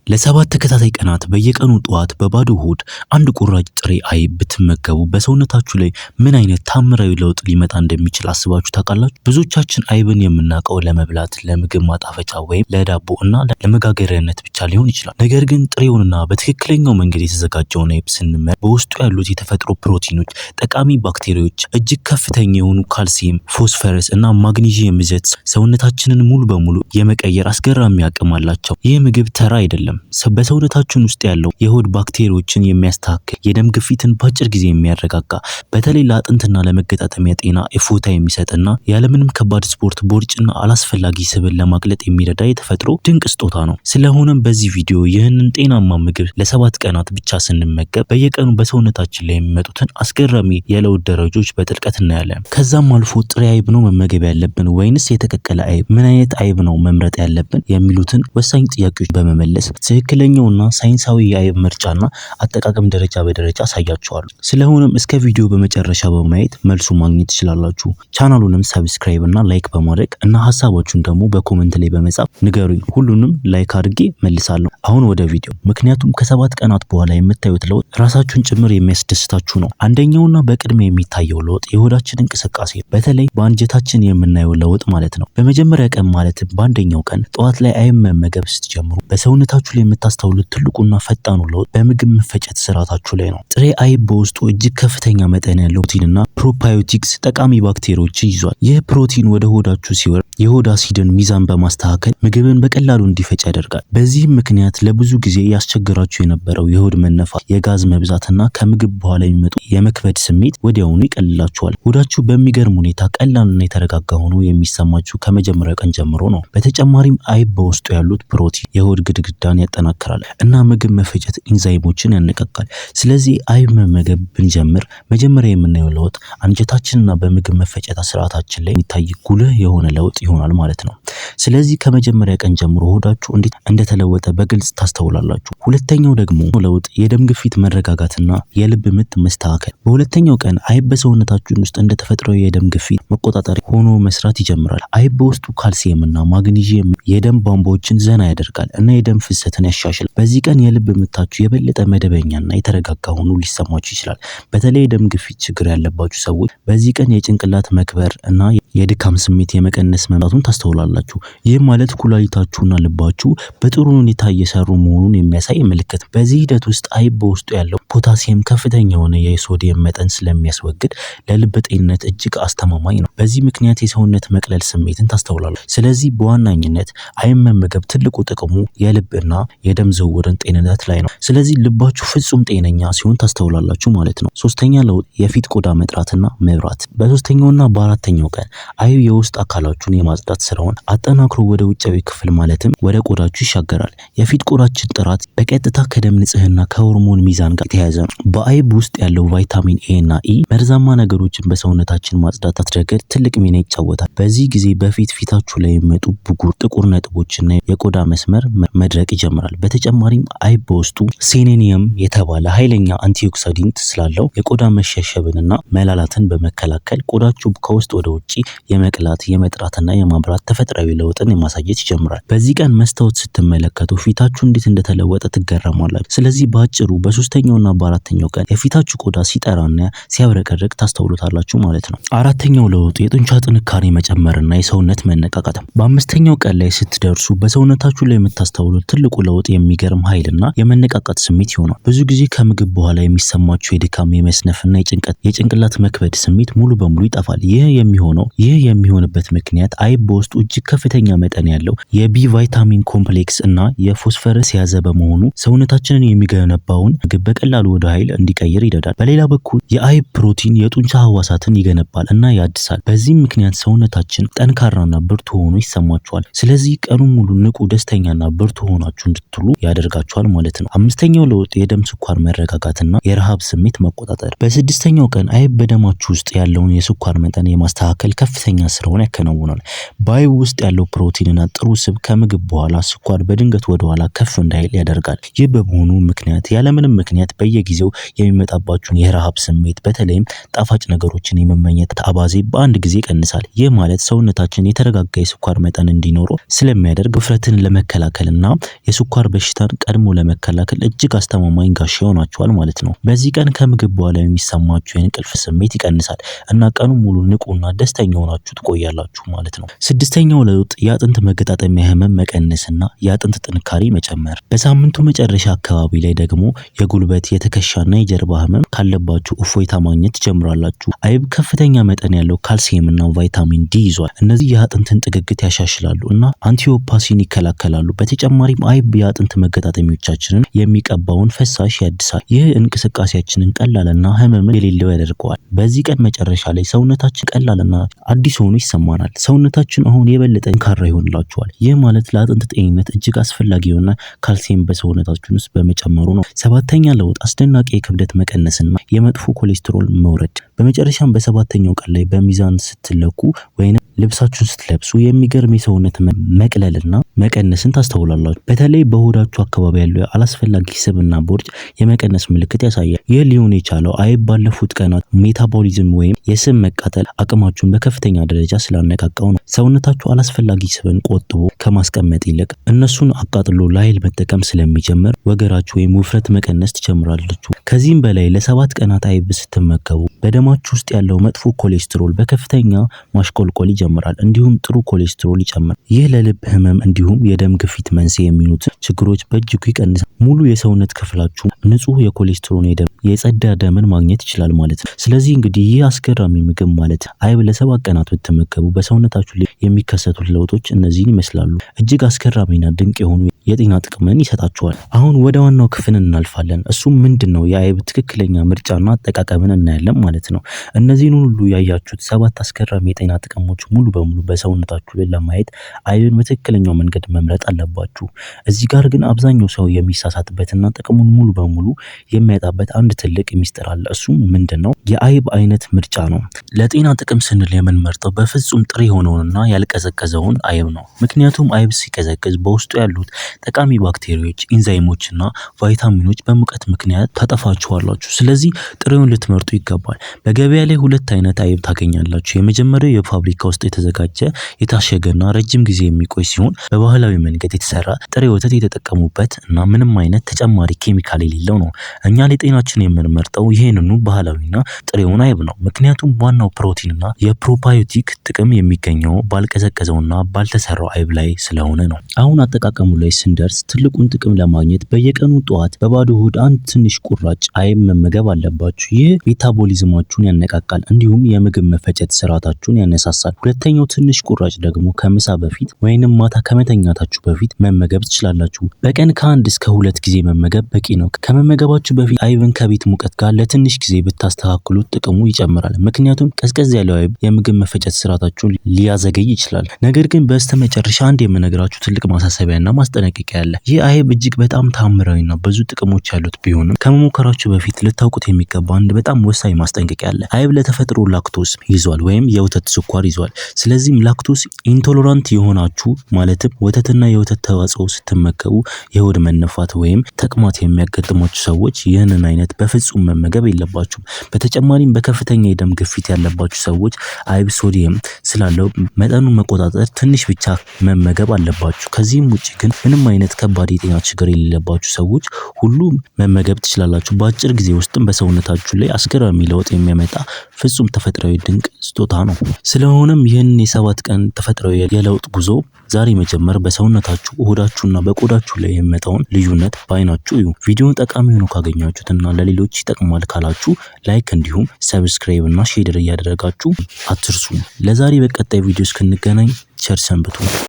ለሰባት ተከታታይ ቀናት በየቀኑ ጠዋት በባዶ ሆድ አንድ ቁራጭ ጥሬ አይብ ብትመገቡ በሰውነታችሁ ላይ ምን አይነት ታምራዊ ለውጥ ሊመጣ እንደሚችል አስባችሁ ታውቃላችሁ? ብዙዎቻችን አይብን የምናውቀው ለመብላት፣ ለምግብ ማጣፈጫ ወይም ለዳቦ እና ለመጋገሪያነት ብቻ ሊሆን ይችላል። ነገር ግን ጥሬውንና በትክክለኛው መንገድ የተዘጋጀውን አይብ ስንመገብ በውስጡ ያሉት የተፈጥሮ ፕሮቲኖች፣ ጠቃሚ ባክቴሪያዎች፣ እጅግ ከፍተኛ የሆኑ ካልሲየም፣ ፎስፈረስ እና ማግኒዚየም ይዘት ሰውነታችንን ሙሉ በሙሉ የመቀየር አስገራሚ አቅም አላቸው። ይህ ምግብ ተራ አይደለም። በሰውነታችን ውስጥ ያለው የሆድ ባክቴሪያዎችን የሚያስተካክል፣ የደም ግፊትን በአጭር ጊዜ የሚያረጋጋ፣ በተለይ ለአጥንትና ለመገጣጠሚያ ጤና እፎይታ የሚሰጥና ያለምንም ከባድ ስፖርት ቦርጭና አላስፈላጊ ስብን ለማቅለጥ የሚረዳ የተፈጥሮ ድንቅ ስጦታ ነው። ስለሆነም በዚህ ቪዲዮ ይህንን ጤናማ ምግብ ለ7 ቀናት ብቻ ስንመገብ በየቀኑ በሰውነታችን ላይ የሚመጡትን አስገራሚ የለውጥ ደረጃዎች በጥልቀት እናያለን። ከዛም አልፎ ጥሬ አይብ ነው መመገብ ያለብን ወይንስ የተቀቀለ አይብ? ምን አይነት አይብ ነው መምረጥ ያለብን? የሚሉትን ወሳኝ ጥያቄዎች በመመለስ ትክክለኛውና ሳይንሳዊ የአይብ ምርጫና አጠቃቀም ደረጃ በደረጃ አሳያችኋለሁ። ስለሆነም እስከ ቪዲዮ በመጨረሻ በማየት መልሱ ማግኘት ትችላላችሁ። ቻናሉንም ሰብስክራይብ እና ላይክ በማድረግ እና ሐሳባችሁን ደግሞ በኮሜንት ላይ በመጻፍ ንገሩኝ። ሁሉንም ላይክ አድርጌ መልሳለሁ። አሁን ወደ ቪዲዮ። ምክንያቱም ከ7 ቀናት በኋላ የምታዩት ለውጥ ራሳችሁን ጭምር የሚያስደስታችሁ ነው። አንደኛውና በቅድሚያ የሚታየው ለውጥ የሆዳችን እንቅስቃሴ፣ በተለይ በአንጀታችን የምናየው ለውጥ ማለት ነው። በመጀመሪያ ቀን ማለት በአንደኛው ቀን ጠዋት ላይ አይብ መመገብ ስትጀምሩ በሰውነታችሁ ላይ የምታስተውሉት ትልቁና ፈጣኑ ለውጥ በምግብ መፈጨት ስርዓታችሁ ላይ ነው። ጥሬ አይብ በውስጡ እጅግ ከፍተኛ መጠን ያለው ፕሮቲንና ፕሮባዮቲክስ ጠቃሚ ባክቴሪያዎችን ይዟል። ይህ ፕሮቲን ወደ ሆዳችሁ ሲወርድ የሆድ አሲድን ሚዛን በማስተካከል ምግብን በቀላሉ እንዲፈጭ ያደርጋል። በዚህም ምክንያት ለብዙ ጊዜ ያስቸግራችሁ የነበረው የሆድ መነፋት፣ የጋዝ መብዛትና ከምግብ በኋላ የሚመጡ የመክበድ ስሜት ወዲያውኑ ይቀልላችኋል። ሆዳችሁ በሚገርም ሁኔታ ቀላልና የተረጋጋ ሆኖ የሚሰማችሁ ከመጀመሪያው ቀን ጀምሮ ነው። በተጨማሪም አይብ በውስጡ ያሉት ፕሮቲን የሆድ ግድግዳን ያጠናክራል እና ምግብ መፈጨት ኢንዛይሞችን ያነቃቃል። ስለዚህ አይብ መመገብ ብንጀምር መጀመሪያ የምናየው ለውጥ አንጀታችንና በምግብ መፈጨት ስርዓታችን ላይ የሚታይ ጉልህ የሆነ ለውጥ ይሆናል ማለት ነው። ስለዚህ ከመጀመሪያ ቀን ጀምሮ ሆዳችሁ እንዴት እንደተለወጠ በግልጽ ታስተውላላችሁ። ሁለተኛው ደግሞ ለውጥ የደም ግፊት መረጋጋትና የልብ ምት መስተካከል። በሁለተኛው ቀን አይብ በሰውነታችን ውስጥ እንደ ተፈጥሯዊ የደም ግፊት መቆጣጠሪያ ሆኖ መስራት ይጀምራል። አይብ በውስጡ ካልሲየምና ማግኒዚየም የደም ቧንቧዎችን ዘና ያደርጋል እና የደም ፍሰትን ያሻሽላል። በዚህ ቀን የልብ ምታችሁ የበለጠ መደበኛና የተረጋጋ ሆኖ ሊሰማችሁ ይችላል። በተለይ የደም ግፊት ችግር ያለባችሁ ሰዎች በዚህ ቀን የጭንቅላት መክበር እና የድካም ስሜት የመቀነስ መምጣቱን ታስተውላላችሁ። ይህ ማለት ኩላሊታችሁና ልባችሁ በጥሩ ሁኔታ እየሰሩ መሆኑን የሚያሳይ ምልክት። በዚህ ሂደት ውስጥ አይብ በውስጡ ያለው ፖታሲየም ከፍተኛ የሆነ የሶዲየም መጠን ስለሚያስወግድ ለልብ ጤንነት እጅግ አስተማማኝ ነው። በዚህ ምክንያት የሰውነት መቅለል ስሜትን ታስተውላላችሁ። ስለዚህ በዋናኝነት አይብ መመገብ ትልቁ ጥቅሙ የልብና የደም ዝውውርን ጤንነት ላይ ነው። ስለዚህ ልባችሁ ፍጹም ጤነኛ ሲሆን ታስተውላላችሁ ማለት ነው። ሶስተኛ ለውጥ የፊት ቆዳ መጥራትና መብራት። በሶስተኛውና በአራተኛው ቀን አይብ የውስጥ አካላችሁን የማጽዳት ስራውን አጠናክሮ ወደ ውጫዊ ክፍል ማለትም ወደ ቆዳችሁ ይሻገራል። የፊት ቆዳችን ጥራት በቀጥታ ከደም ንጽህና ከሆርሞን ሚዛን ጋር የተያያዘ ነው። በአይብ ውስጥ ያለው ቫይታሚን ኤ እና ኢ መርዛማ ነገሮችን በሰውነታችን ማጽዳት ረገድ ትልቅ ሚና ይጫወታል። በዚህ ጊዜ ፊታችሁ ላይ የሚመጡ ብጉር፣ ጥቁር ነጥቦችና የቆዳ መስመር መድረቅ ይጀምራል። በተጨማሪም አይብ በውስጡ ሴሌኒየም የተባለ ኃይለኛ አንቲኦክሲዳንት ስላለው የቆዳ መሸብሸብንና መላላትን በመከላከል ቆዳችሁ ከውስጥ ወደ ውጪ የመቅላት፣ የመጥራትና የማብራት ተፈጥሯዊ ለውጥን የማሳየት ይጀምራል። በዚህ ቀን መስታወት ስትመለከቱ ፊታችሁ እንዴት እንደተለወጠ ትገረማላችሁ። ስለዚህ በአጭሩ በሶስተኛውና በአራተኛው ቀን የፊታችሁ ቆዳ ሲጠራና ሲያብረቀርቅ ታስተውሉታላችሁ ማለት ነው። አራተኛው ለውጥ የጡንቻ ጥንካሬ መጨመርና የሰውነት መነቃቃት። በአምስተኛው ቀን ላይ ስትደርሱ በሰውነታችሁ ላይ የምታስተውሉት ትልቁ ለውጥ የሚገርም ኃይልና የመነቃቃት ስሜት ይሆናል። ብዙ ጊዜ ከምግብ በኋላ የሚሰማችሁ የድካም፣ የመስነፍና የጭንቅላት መክበድ ስሜት ሙሉ በሙሉ ይጠፋል። ይህ የሚሆንበት ምክንያት አይብ በውስጡ እጅግ ከፍተኛ መጠን ያለው የቢ ቫይታሚን ኮምፕሌክስ እና የፎስፈረስ የያዘ በመሆኑ ሰውነታችንን የሚገነባውን ምግብ በቀላሉ ወደ ኃይል እንዲቀይር ይረዳል። በሌላ በኩል የአይብ ፕሮቲን የጡንቻ ህዋሳትን ይገነባል እና ያድሳል። በዚህም ምክንያት ሰውነታችን ጠንካራና ብርቱ ሆኖ ይሰማችኋል። ስለዚህ ቀኑን ሙሉ ንቁ፣ ደስተኛና ብርቱ ሆናችሁ እንድትሉ ያደርጋችኋል ማለት ነው። አምስተኛው ለውጥ የደም ስኳር መረጋጋትና የረሃብ ስሜት መቆጣጠር። በስድስተኛው ቀን አይብ በደማችሁ ውስጥ ያለውን የስኳር መጠን የማስተካከል ከፍተኛ ስራውን ያከናውናል። በአይብ ውስጥ ያለው ፕሮቲንና ጥሩ ስብ ከምግብ በኋላ ስኳር በድንገት ወደ ኋላ ከፍ እንዳይል ያደርጋል። ይህ በመሆኑ ምክንያት ያለምንም ምክንያት በየጊዜው የሚመጣባችሁን የረሃብ ስሜት፣ በተለይም ጣፋጭ ነገሮችን የመመኘት አባዜ በአንድ ጊዜ ይቀንሳል። ይህ ማለት ሰውነታችን የተረጋጋ የስኳር መጠን እንዲኖረው ስለሚያደርግ ውፍረትን ለመከላከልና የስኳር በሽታን ቀድሞ ለመከላከል እጅግ አስተማማኝ ጋሻ ይሆናችኋል ማለት ነው። በዚህ ቀን ከምግብ በኋላ የሚሰማችሁ የእንቅልፍ ስሜት ይቀንሳል እና ቀኑን ሙሉ ንቁና ደስተኛ ሆናችሁ ትቆያላችሁ ማለት ነው። ስድስተኛው ለውጥ የአጥንት መገጣጠሚያ ህመም መቀነስና የአጥንት ጥንካሬ መጨመር። በሳምንቱ መጨረሻ አካባቢ ላይ ደግሞ የጉልበት የትከሻና የጀርባ ህመም ካለባችሁ እፎይታ ማግኘት ትጀምራላችሁ። አይብ ከፍተኛ መጠን ያለው ካልሲየም እና ቫይታሚን ዲ ይዟል። እነዚህ የአጥንትን ጥግግት ያሻሽላሉ እና አንቲኦፓሲን ይከላከላሉ። በተጨማሪም አይብ የአጥንት መገጣጠሚያዎቻችንን የሚቀባውን ፈሳሽ ያድሳል። ይህ እንቅስቃሴያችንን ቀላልና ህመም የሌለው ያደርገዋል። በዚህ ቀን መጨረሻ ላይ ሰውነታችን ቀላልና አዲስ ሆኖ ይሰማናል። ሰውነታችን አሁን የበለጠ ጠንካራ ይሆንላችኋል። ይህ ማለት ለአጥንት ጤንነት እጅግ አስፈላጊ የሆነ ካልሲየም በሰውነታችን ውስጥ በመጨመሩ ነው። ሰባተኛ ለውጥ አስደናቂ የክብደት መቀነስና የመጥፎ ኮሌስትሮል መውረድ። በመጨረሻም በሰባተኛው ቀን ላይ በሚዛን ስትለኩ ወይንም ልብሳችሁን ስትለብሱ የሚገርም የሰውነት መቅለልና መቀነስን ታስተውላላችሁ። በተለይ በሆዳችሁ አካባቢ ያለው አላስፈላጊ ስብና ቦርጭ የመቀነስ ምልክት ያሳያል። ይህ ሊሆን የቻለው አይብ ባለፉት ቀናት ሜታቦሊዝም ወይም የስብ መቃጠል አቅማችሁን በከፍተኛ ደረጃ ስላነቃቃው ነው። ሰውነታችሁ አላስፈላጊ ስብን ቆጥቦ ከማስቀመጥ ይልቅ እነሱን አቃጥሎ ለኃይል መጠቀም ስለሚጀምር ወገራችሁ ወይም ውፍረት መቀነስ ትጀምራላችሁ። ከዚህም በላይ ለ7 ቀናት አይብ ስትመገቡ በደማችሁ ውስጥ ያለው መጥፎ ኮሌስትሮል በከፍተኛ ማሽቆልቆል ይጀምራል፣ እንዲሁም ጥሩ ኮሌስትሮል ይጨምራል። ይህ ለልብ ህመም እንዲሁም የደም ግፊት መንስኤ የሚሆኑት ችግሮች በእጅጉ ይቀንሳል። ሙሉ የሰውነት ክፍላችሁ ንጹህ የኮሌስትሮል የጸዳ ደምን ማግኘት ይችላል ማለት ነው። ስለዚህ እንግዲህ ይህ አስገራሚ ምግብ ማለት አይብ ለ7 ቀናት ብትመገቡ በሰውነታችሁ ላይ የሚከሰቱት ለውጦች እነዚህን ይመስላሉ። እጅግ አስገራሚና ድንቅ የሆኑ የጤና ጥቅምን ይሰጣችኋል። አሁን ወደ ዋናው ክፍል እናልፋለን። እሱም ምንድነው የአይብ ትክክለኛ ምርጫና አጠቃቀምን እናያለን ማለት ነው። እነዚህን ሁሉ ያያችሁት 7 አስገራሚ የጤና ጥቅሞች ሙሉ በሙሉ በሰውነታችሁ ላይ ለማየት አይብን በትክክለኛው መንገድ መምረጥ አለባችሁ። እዚህ ጋር ግን አብዛኛው ሰው የሚሳሳትበትና ጥቅሙን ሙሉ በሙሉ የሚያጣበት አንድ ትልቅ ሚስጥር አለ። እሱም ምንድነው? የአይብ አይነት ምርጫ ነው። ለጤና ጥቅም ስንል የምንመርጠው በፍጹም ጥሬ የሆነውንና ያልቀዘቀዘውን አይብ ነው። ምክንያቱም አይብ ሲቀዘቅዝ በውስጡ ያሉት ጠቃሚ ባክቴሪያዎች፣ ኢንዛይሞችና ቫይታሚኖች በሙቀት ምክንያት ታጠፋቸዋላችሁ። ስለዚህ ጥሬውን ልትመርጡ ይገባል። በገበያ ላይ 2 አይነት አይብ ታገኛላችሁ። የመጀመሪያው የፋብሪካ ውስጥ የተዘጋጀ የታሸገና ረጅም ጊዜ የሚቆይ ሲሆን በባህላዊ መንገድ የተሰራ ጥሬ ወተት የተጠቀሙበት እና ምንም አይነት ተጨማሪ ኬሚካል የሌለው ነው። እኛ ለጤናችን የምንመርጠው ይሄንኑ ባህላዊና ጥሬውን አይብ ነው። ምክንያቱም ዋናው ፕሮቲንና የፕሮባዮቲክ ጥቅም የሚገኘው ባልቀዘቀዘውና ባልተሰራው አይብ ላይ ስለሆነ ነው። አሁን አጠቃቀሙ ላይ ስንደርስ ትልቁን ጥቅም ለማግኘት በየቀኑ ጠዋት በባዶ ሆድ አንድ ትንሽ ቁራጭ አይብ መመገብ አለባችሁ። ይህ ሜታቦሊዝማችሁን ያነቃቃል እንዲሁም የምግብ መፈጨት ስርዓታችሁን ያነሳሳል። ሁለተኛው ትንሽ ቁራጭ ደግሞ ከምሳ በፊት ወይንም ማታ ከመተኛታችሁ በፊት መመገብ ትችላላችሁ። በቀን ከ1 እስከ 2 ጊዜ መመገብ በቂ ነው። ከመመገባችሁ በፊት አይብን ከቤት ሙቀት ጋር ለትንሽ ጊዜ ብታስተካክሉት ጥቅሙ ይጨምራል። ምክንያቱም ቀዝቀዝ ያለው አይብ የምግብ መፈጨት ስርዓታችሁን ሊያዘገይ ይችላል። ነገር ግን በስተመጨረሻ አንድ የምነግራችሁ ትልቅ ማሳሰቢያና ማስጠንቀቂያ አለ። ይህ አይብ እጅግ በጣም ታምራዊና ብዙ ጥቅሞች ያሉት ቢሆንም ከመሞከራችሁ በፊት ልታውቁት የሚገባ አንድ በጣም ወሳኝ ማስጠንቀቂያ አለ። አይብ ለተፈጥሮ ላክቶስ ይዟል ወይም የወተት ስኳር ይዟል። ስለዚህም ላክቶስ ኢንቶለራንት የሆናችሁ ማለትም ወተትና የወተት ተዋጽኦ ስትመገቡ የሆድ መነፋት ወይም ተቅማጥ የሚያጋጥማችሁ ሰዎች ይህንን አይነት በፍጹም መመገብ የለባችሁም። በተጨማሪም በከፍተኛ የደም ግፊት ያለባችሁ ሰዎች አይብ ሶዲየም ስላለው መጠኑን መቆጣጠር ትንሽ ብቻ መመገብ አለባችሁ። ከዚህም ውጪ ግን ምንም አይነት ከባድ የጤና ችግር የሌለባችሁ ሰዎች ሁሉ መመገብ ትችላላችሁ። በአጭር ጊዜ ውስጥም በሰውነታችሁ ላይ አስገራሚ ለውጥ የሚያመጣ ፍጹም ተፈጥሯዊ ድንቅ ስጦታ ነው። ስለሆነም ይህንን የ7 ቀን ተፈጥሯዊ የለውጥ ጉዞ ዛሬ መጀመር በሰውነታችሁ ሆዳችሁና በቆዳችሁ ላይ የሚመጣውን ልዩነት በአይናችሁ እዩ። ቪዲዮውን ጠቃሚ ሆኖ ካገኛችሁትና ለሌሎች ይጠቅማል ካላችሁ ላይክ እንዲሁም ሰብስክራይብ እና ሼር እያደረጋችሁ አትርሱ። ለዛሬ በቀጣይ ቪዲዮ እስክንገናኝ ቸር ሰንብቱ።